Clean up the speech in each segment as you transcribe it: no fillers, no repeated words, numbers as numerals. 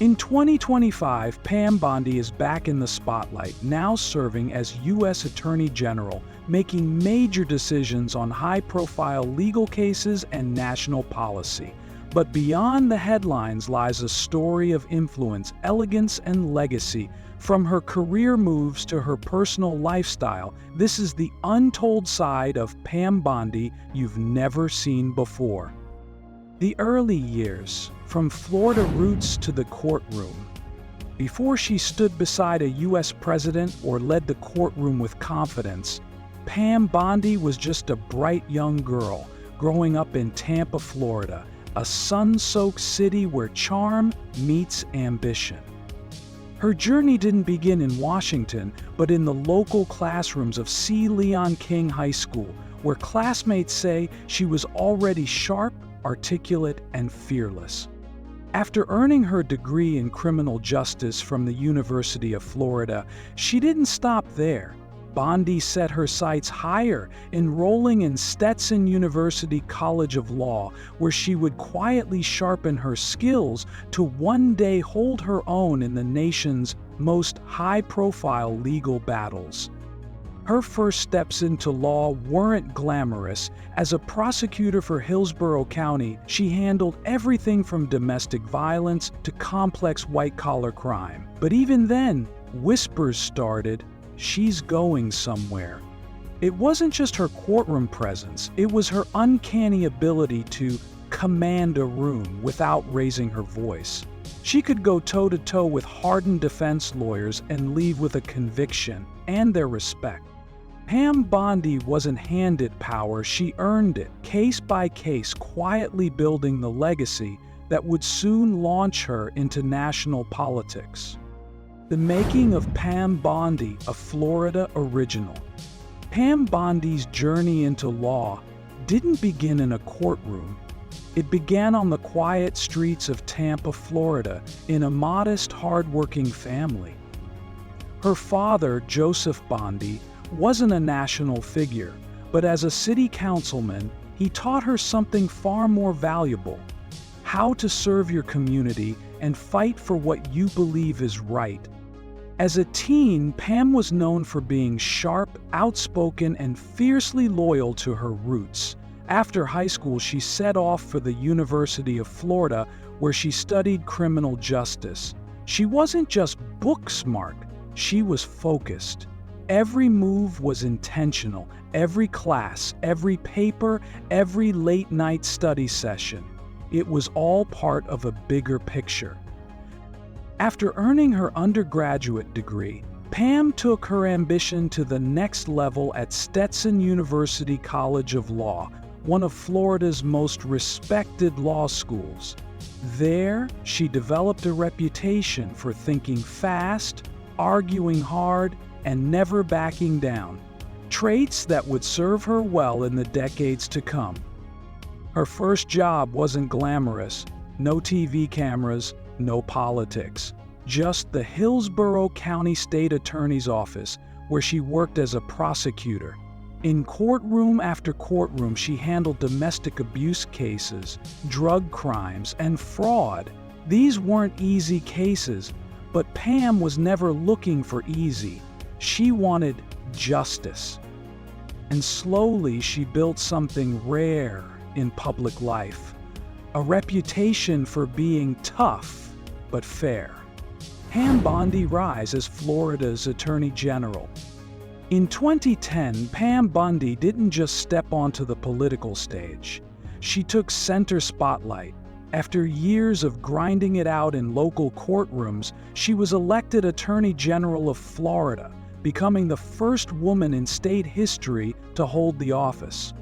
In 2025, Pam Bondi is back in the spotlight, now serving as U.S. Attorney General, making major decisions on high-profile legal cases and national policy. But beyond the headlines lies a story of influence, elegance, and legacy. From her career moves to her personal lifestyle, this is the untold side of Pam Bondi you've never seen before. The early years, from Florida roots to the courtroom. Before she stood beside a U.S. president or led the courtroom with confidence, Pam Bondi was just a bright young girl growing up in Tampa, Florida, a sun-soaked city where charm meets ambition. Her journey didn't begin in Washington, but in the local classrooms of C. Leon King High School, where classmates say she was already sharp, articulate, and fearless. After earning her degree in criminal justice from the University of Florida, she didn't stop there. Bondi set her sights higher, enrolling in Stetson University College of Law, where she would quietly sharpen her skills to one day hold her own in the nation's most high-profile legal battles. Her first steps into law weren't glamorous. As a prosecutor for Hillsborough County, she handled everything from domestic violence to complex white-collar crime. But even then, whispers started, "She's going somewhere." It wasn't just her courtroom presence, it was her uncanny ability to command a room without raising her voice. She could go toe-to-toe with hardened defense lawyers and leave with a conviction and their respect. Pam Bondi wasn't handed power, she earned it, case by case, quietly building the legacy that would soon launch her into national politics. The making of Pam Bondi, a Florida original. Pam Bondi's journey into law didn't begin in a courtroom. It began on the quiet streets of Tampa, Florida, in a modest, hardworking family. Her father, Joseph Bondi, wasn't a national figure, but as a city councilman, he taught her something far more valuable: how to serve your community and fight for what you believe is right. As a teen, Pam was known for being sharp, outspoken, and fiercely loyal to her roots. After high school, she set off for the University of Florida, where she studied criminal justice. She wasn't just book smart, she was focused. Every move was intentional, every class, every paper, every late-night study session. It was all part of a bigger picture. After earning her undergraduate degree, Pam took her ambition to the next level at Stetson University College of Law, one of Florida's most respected law schools. There, she developed a reputation for thinking fast, arguing hard, and never backing down, traits that would serve her well in the decades to come. Her first job wasn't glamorous, no TV cameras, no politics, just the Hillsborough County State Attorney's Office, where she worked as a prosecutor. In courtroom after courtroom, she handled domestic abuse cases, drug crimes, and fraud. These weren't easy cases, but Pam was never looking for easy. She wanted justice. And slowly she built something rare in public life: a reputation for being tough but fair. Pam Bondi rise as Florida's Attorney General. In 2010, Pam Bondi didn't just step onto the political stage. She took center spotlight. After years of grinding it out in local courtrooms, she was elected Attorney General of Florida, becoming the first woman in state history to hold the office.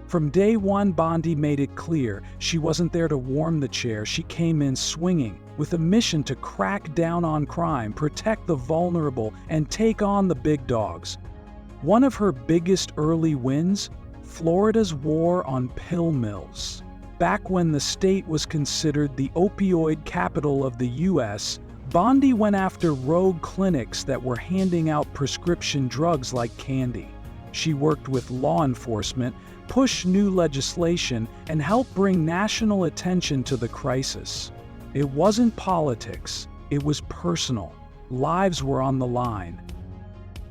From day one, Bondi made it clear she wasn't there to warm the chair. She came in swinging, with a mission to crack down on crime, protect the vulnerable, and take on the big dogs. One of her biggest early wins? Florida's war on pill mills. Back when the state was considered the opioid capital of the U.S., Bondi went after rogue clinics that were handing out prescription drugs like candy. She worked with law enforcement, pushed new legislation, and helped bring national attention to the crisis. It wasn't politics, it was personal. Lives were on the line.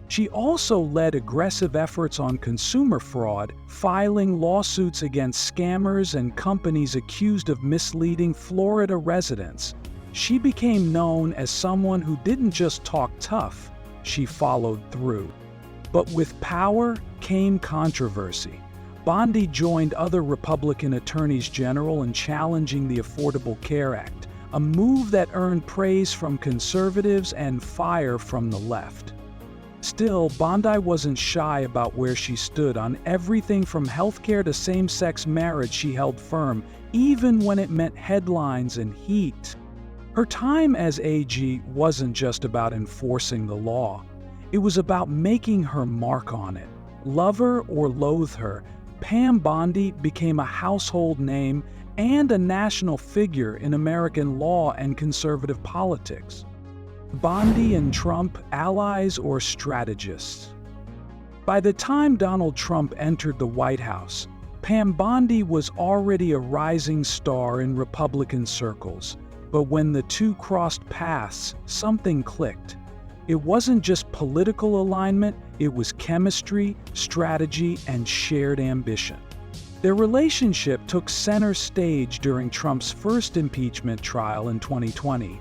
She also led aggressive efforts on consumer fraud, filing lawsuits against scammers and companies accused of misleading Florida residents. She became known as someone who didn't just talk tough, she followed through. But with power came controversy. Bondi joined other Republican attorneys general in challenging the Affordable Care Act, a move that earned praise from conservatives and fire from the left. Still, Bondi wasn't shy about where she stood. On everything from healthcare to same-sex marriage, she held firm, even when it meant headlines and heat. Her time as AG wasn't just about enforcing the law. It was about making her mark on it. Love her or loathe her, Pam Bondi became a household name and a national figure in American law and conservative politics. Bondi and Trump, allies or strategists? By the time Donald Trump entered the White House, Pam Bondi was already a rising star in Republican circles. But when the two crossed paths, something clicked. It wasn't just political alignment, it was chemistry, strategy, and shared ambition. Their relationship took center stage during Trump's first impeachment trial in 2020.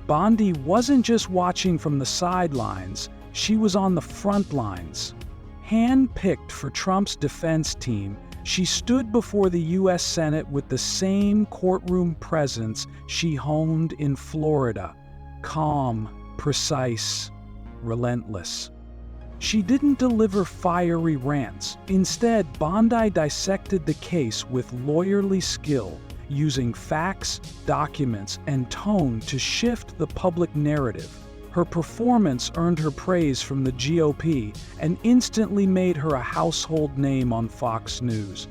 Bondi wasn't just watching from the sidelines, she was on the front lines. Hand-picked for Trump's defense team, she stood before the U.S. Senate with the same courtroom presence she honed in Florida. Calm, precise, relentless. She didn't deliver fiery rants. Instead, Bondi dissected the case with lawyerly skill, using facts, documents, and tone to shift the public narrative. Her performance earned her praise from the GOP and instantly made her a household name on Fox News.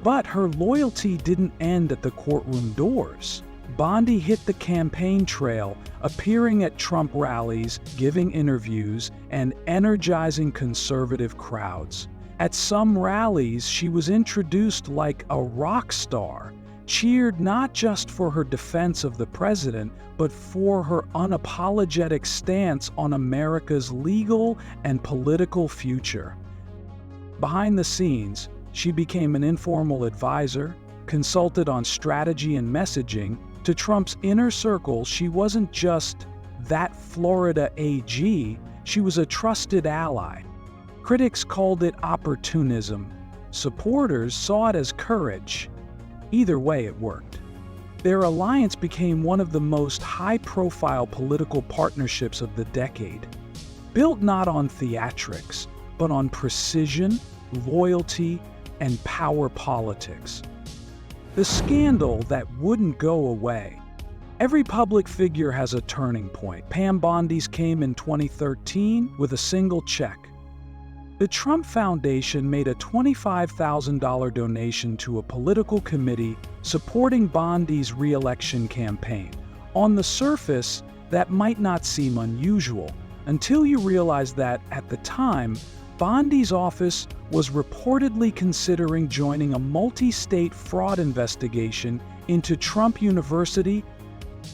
But her loyalty didn't end at the courtroom doors. Bondi hit the campaign trail, appearing at Trump rallies, giving interviews, and energizing conservative crowds. At some rallies, she was introduced like a rock star, cheered not just for her defense of the president, but for her unapologetic stance on America's legal and political future. Behind the scenes, she became an informal advisor, consulted on strategy and messaging. To Trump's inner circle, she wasn't just that Florida AG, she was a trusted ally. Critics called it opportunism. Supporters saw it as courage. Either way, it worked. Their alliance became one of the most high-profile political partnerships of the decade, built not on theatrics, but on precision, loyalty, and power politics. The scandal that wouldn't go away. Every public figure has a turning point. Pam Bondi's came in 2013 with a single check. The Trump Foundation made a $25,000 donation to a political committee supporting Bondi's re-election campaign. On the surface, that might not seem unusual, until you realize that, at the time, Bondi's office was reportedly considering joining a multi-state fraud investigation into Trump University.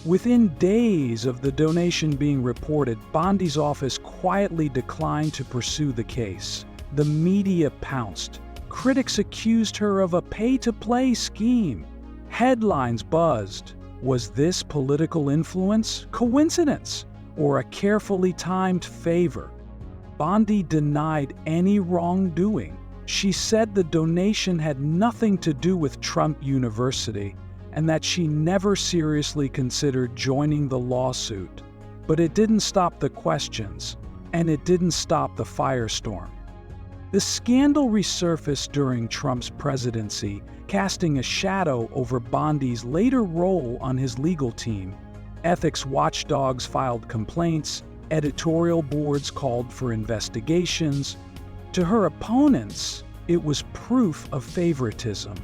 Within days of the donation being reported, Bondi's office quietly declined to pursue the case. The media pounced. Critics accused her of a pay-to-play scheme. Headlines buzzed. Was this political influence, coincidence, or a carefully timed favor? Bondi denied any wrongdoing. She said the donation had nothing to do with Trump University, and that she never seriously considered joining the lawsuit. But it didn't stop the questions, and it didn't stop the firestorm. The scandal resurfaced during Trump's presidency, casting a shadow over Bondi's later role on his legal team. Ethics watchdogs filed complaints, editorial boards called for investigations. To her opponents, it was proof of favoritism.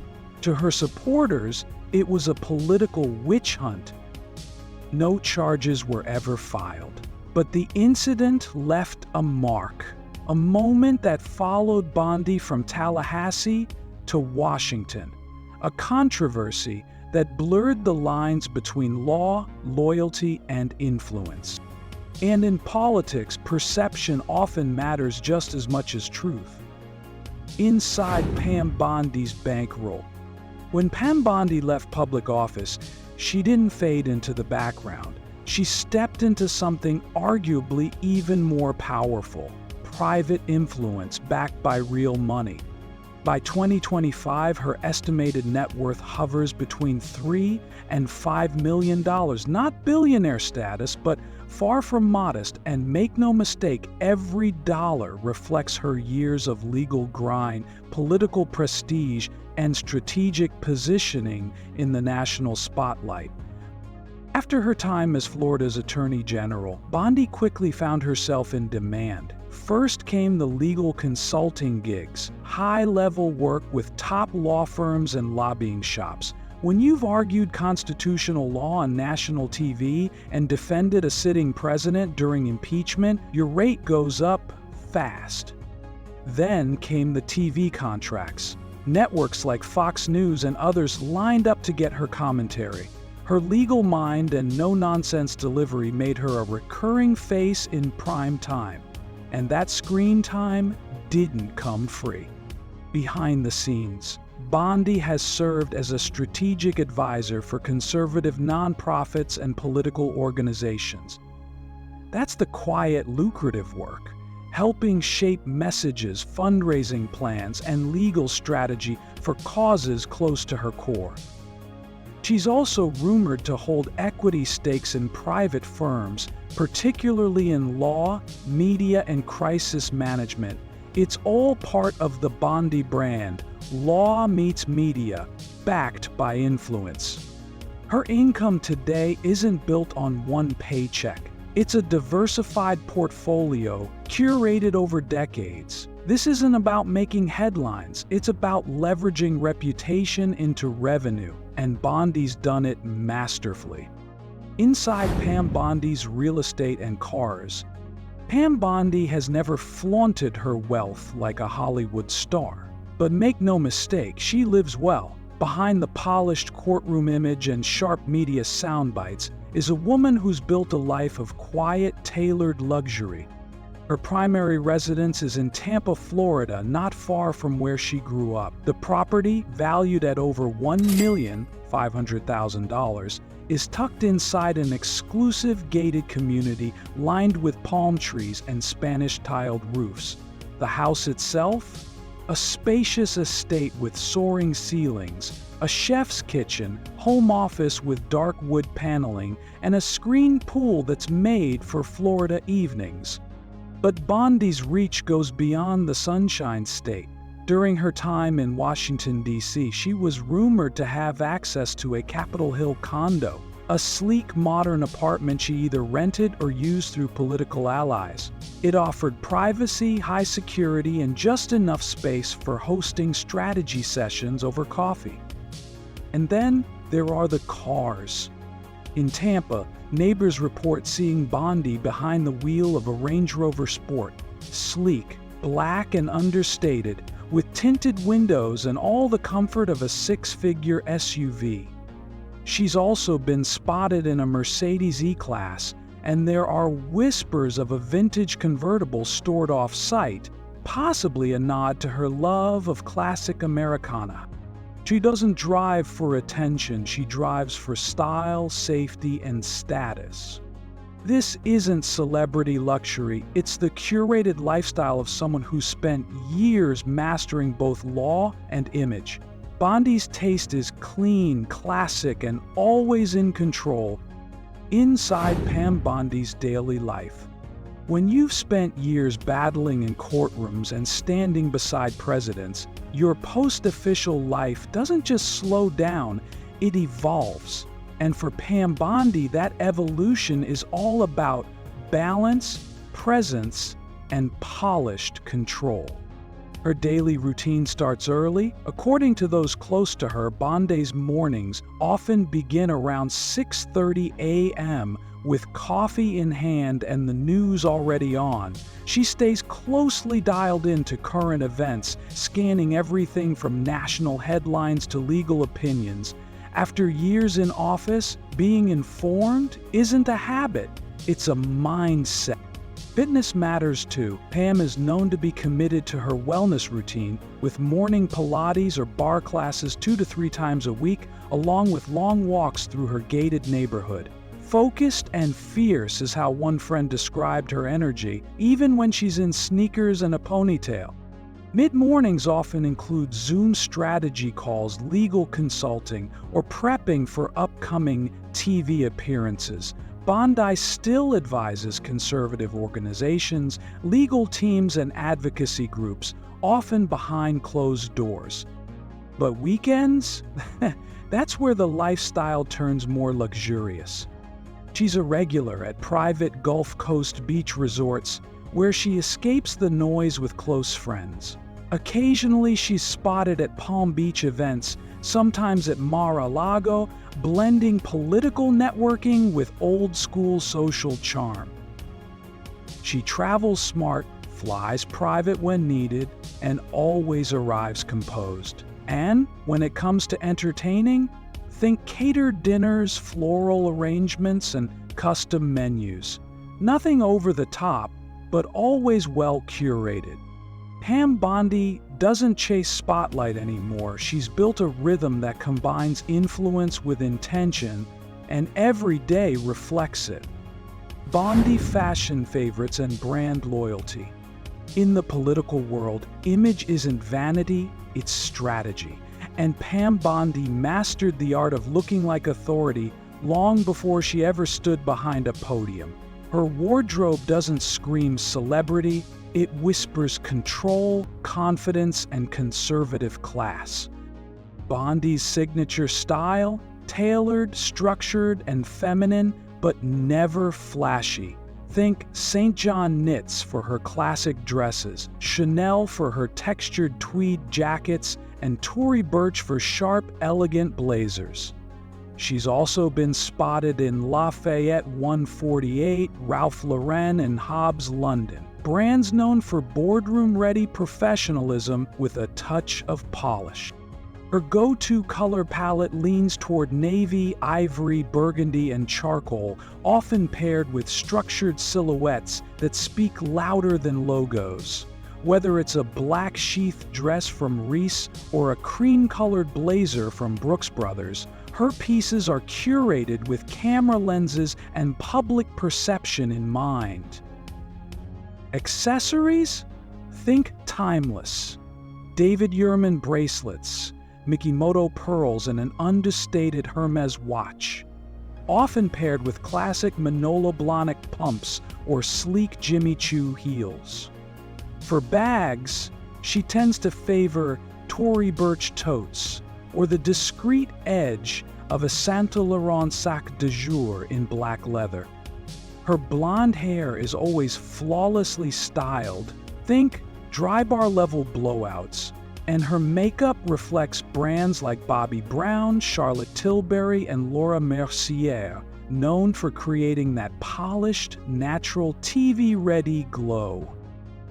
To her supporters, it was a political witch hunt. No charges were ever filed. But the incident left a mark, a moment that followed Bondi from Tallahassee to Washington, a controversy that blurred the lines between law, loyalty, and influence. And in politics, perception often matters just as much as truth. Inside Pam Bondi's bankroll. When Pam Bondi left public office, she didn't fade into the background. She stepped into something arguably even more powerful: private influence backed by real money. By 2025, her estimated net worth hovers between $3 and $5 million. Not billionaire status, but far from modest. And make no mistake, every dollar reflects her years of legal grind, political prestige, and strategic positioning in the national spotlight. After her time as Florida's Attorney General, Bondi quickly found herself in demand. First came the legal consulting gigs, high-level work with top law firms and lobbying shops. When you've argued constitutional law on national TV and defended a sitting president during impeachment, your rate goes up fast. Then came the TV contracts. Networks like Fox News and others lined up to get her commentary. Her legal mind and no-nonsense delivery made her a recurring face in prime time. And that screen time didn't come free. Behind the scenes, Bondi has served as a strategic advisor for conservative nonprofits and political organizations. That's the quiet, lucrative work, helping shape messages, fundraising plans, and legal strategy for causes close to her core. She's also rumored to hold equity stakes in private firms, particularly in law, media, and crisis management. It's all part of the Bondi brand: law meets media, backed by influence. Her income today isn't built on one paycheck. It's a diversified portfolio curated over decades. This isn't about making headlines, it's about leveraging reputation into revenue, and Bondi's done it masterfully. Inside Pam Bondi's real estate and cars, Pam Bondi has never flaunted her wealth like a Hollywood star. But make no mistake, she lives well. Behind the polished courtroom image and sharp media soundbites is a woman who's built a life of quiet, tailored luxury. Her primary residence is in Tampa, Florida, not far from where she grew up. The property, valued at over $1,500,000, is tucked inside an exclusive gated community lined with palm trees and Spanish-tiled roofs. The house itself? A spacious estate with soaring ceilings, a chef's kitchen, home office with dark wood paneling, and a screened pool that's made for Florida evenings. But Bondi's reach goes beyond the Sunshine State. During her time in Washington, D.C., she was rumored to have access to a Capitol Hill condo, a sleek, modern apartment she either rented or used through political allies. It offered privacy, high security, and just enough space for hosting strategy sessions over coffee. And then there are the cars. In Tampa, neighbors report seeing Bondi behind the wheel of a Range Rover Sport, sleek, black, and understated, with tinted windows and all the comfort of a six-figure SUV. She's also been spotted in a Mercedes E-Class, and there are whispers of a vintage convertible stored off-site, possibly a nod to her love of classic Americana. She doesn't drive for attention, she drives for style, safety, and status. This isn't celebrity luxury, it's the curated lifestyle of someone who spent years mastering both law and image. Bondi's taste is clean, classic, and always in control. Inside Pam Bondi's daily life. When you've spent years battling in courtrooms and standing beside presidents, your post-official life doesn't just slow down, it evolves. And for Pam Bondi, that evolution is all about balance, presence, and polished control. Her daily routine starts early. According to those close to her, Bondi's mornings often begin around 6:30 a.m. with coffee in hand and the news already on. She stays closely dialed into current events, scanning everything from national headlines to legal opinions. After years in office, being informed isn't a habit, it's a mindset. Fitness matters too. Pam is known to be committed to her wellness routine, with morning Pilates or bar classes 2 to 3 times a week, along with long walks through her gated neighborhood. Focused and fierce is how one friend described her energy, even when she's in sneakers and a ponytail. Mid-mornings often include Zoom strategy calls, legal consulting, or prepping for upcoming TV appearances. Bondi still advises conservative organizations, legal teams, and advocacy groups, often behind closed doors. But weekends? That's where the lifestyle turns more luxurious. She's a regular at private Gulf Coast beach resorts, where she escapes the noise with close friends. Occasionally, she's spotted at Palm Beach events, sometimes at Mar-a-Lago, blending political networking with old-school social charm. She travels smart, flies private when needed, and always arrives composed. And when it comes to entertaining, think catered dinners, floral arrangements, and custom menus. Nothing over the top, but always well curated. Pam Bondi doesn't chase spotlight anymore. She's built a rhythm that combines influence with intention, and every day reflects it. Bondi fashion favorites and brand loyalty. In the political world, image isn't vanity, it's strategy. And Pam Bondi mastered the art of looking like authority long before she ever stood behind a podium. Her wardrobe doesn't scream celebrity, it whispers control, confidence, and conservative class. Bondi's signature style? Tailored, structured, and feminine, but never flashy. Think St. John knits for her classic dresses, Chanel for her textured tweed jackets, and Tory Burch for sharp, elegant blazers. She's also been spotted in Lafayette 148, Ralph Lauren, and Hobbs London. Brands known for boardroom-ready professionalism with a touch of polish. Her go-to color palette leans toward navy, ivory, burgundy, and charcoal, often paired with structured silhouettes that speak louder than logos. Whether it's a black sheath dress from Reiss or a cream-colored blazer from Brooks Brothers, her pieces are curated with camera lenses and public perception in mind. Accessories? Think timeless. David Yurman bracelets, Mikimoto pearls, and an understated Hermes watch. Often paired with classic Manolo Blahnik pumps or sleek Jimmy Choo heels. For bags, she tends to favor Tory Burch totes or the discreet edge of a Saint Laurent sac de jour in black leather. Her blonde hair is always flawlessly styled, think dry bar level blowouts, and her makeup reflects brands like Bobbi Brown, Charlotte Tilbury, and Laura Mercier, known for creating that polished, natural, TV-ready glow.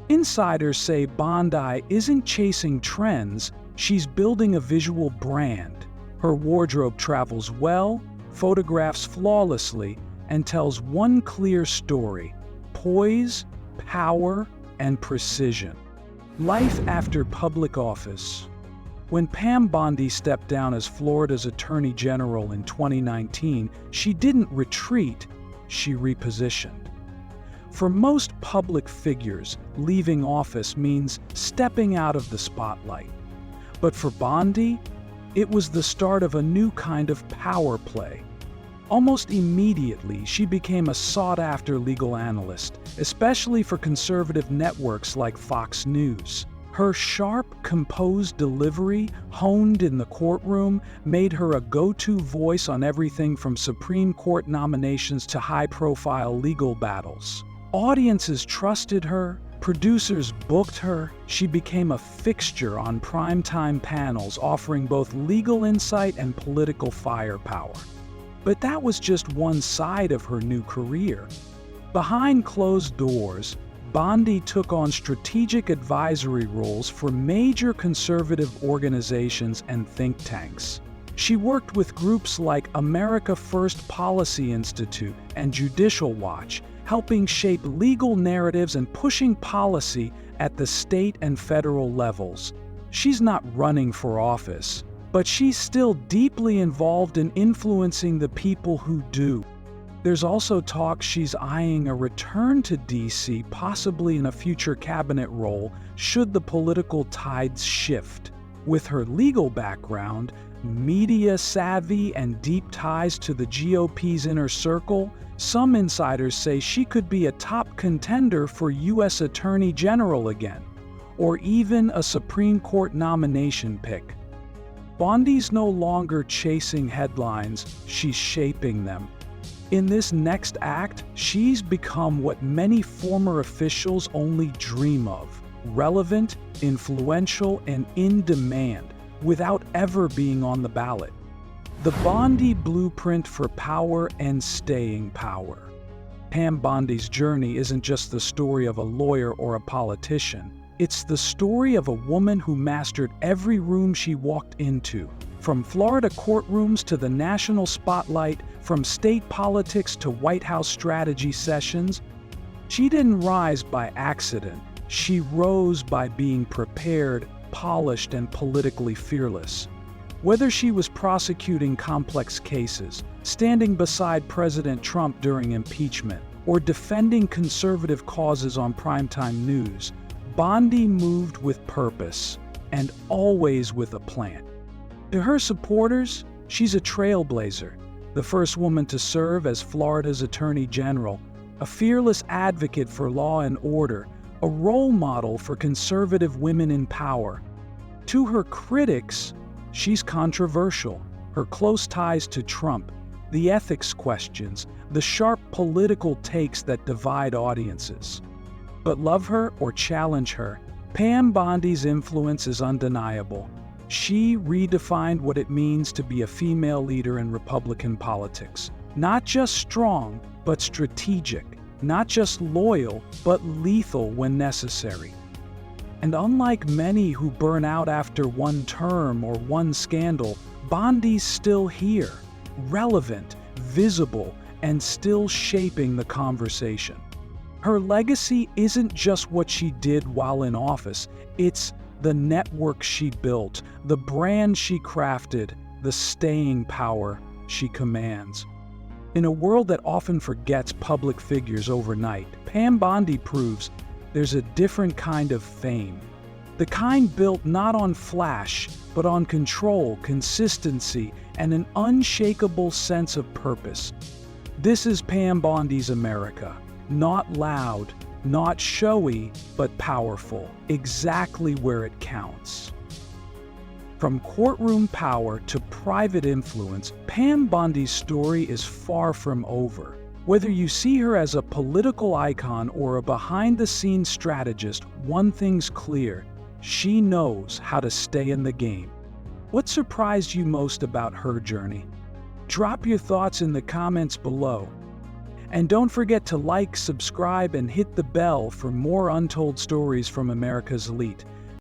Insiders say Bondi isn't chasing trends, she's building a visual brand. Her wardrobe travels well, photographs flawlessly, and tells one clear story: poise, power, and precision. Life after public office. When Pam Bondi stepped down as Florida's Attorney General in 2019, she didn't retreat, she repositioned. For most public figures, leaving office means stepping out of the spotlight. But for Bondi, it was the start of a new kind of power play. Almost immediately, she became a sought-after legal analyst, especially for conservative networks like Fox News. Her sharp, composed delivery, honed in the courtroom, made her a go-to voice on everything from Supreme Court nominations to high-profile legal battles. Audiences trusted her, producers booked her, she became a fixture on primetime panels offering both legal insight and political firepower. But that was just one side of her new career. Behind closed doors, Bondi took on strategic advisory roles for major conservative organizations and think tanks. She worked with groups like America First Policy Institute and Judicial Watch, helping shape legal narratives and pushing policy at the state and federal levels. She's not running for office, but she's still deeply involved in influencing the people who do. There's also talk she's eyeing a return to D.C., possibly in a future cabinet role, should the political tides shift. With her legal background, media savvy, and deep ties to the GOP's inner circle, some insiders say she could be a top contender for U.S. Attorney General again, or even a Supreme Court nomination pick. Bondi's no longer chasing headlines, she's shaping them. In this next act, she's become what many former officials only dream of: relevant, influential, and in demand, without ever being on the ballot. The Bondi blueprint for power and staying power. Pam Bondi's journey isn't just the story of a lawyer or a politician. It's the story of a woman who mastered every room she walked into, from Florida courtrooms to the national spotlight, from state politics to White House strategy sessions. She didn't rise by accident. She rose by being prepared, polished, and politically fearless. Whether she was prosecuting complex cases, standing beside President Trump during impeachment, or defending conservative causes on primetime news, Bondi moved with purpose, and always with a plan. To her supporters, she's a trailblazer, the first woman to serve as Florida's Attorney General, a fearless advocate for law and order, a role model for conservative women in power. To her critics, she's controversial. Her close ties to Trump, the ethics questions, the sharp political takes that divide audiences. But love her or challenge her, Pam Bondi's influence is undeniable. She redefined what it means to be a female leader in Republican politics. Not just strong, but strategic. Not just loyal, but lethal when necessary. And unlike many who burn out after one term or one scandal, Bondi's still here, relevant, visible, and still shaping the conversation. Her legacy isn't just what she did while in office, it's the network she built, the brand she crafted, the staying power she commands. In a world that often forgets public figures overnight, Pam Bondi proves there's a different kind of fame. The kind built not on flash, but on control, consistency, and an unshakable sense of purpose. This is Pam Bondi's America. Not loud, not showy, but powerful, exactly where it counts. From courtroom power to private influence, Pam Bondi's story is far from over. Whether you see her as a political icon or a behind-the-scenes strategist, one thing's clear: she knows how to stay in the game. What surprised you most about her journey? Drop your thoughts in the comments below. And don't forget to like, subscribe, and hit the bell for more untold stories from America's elite.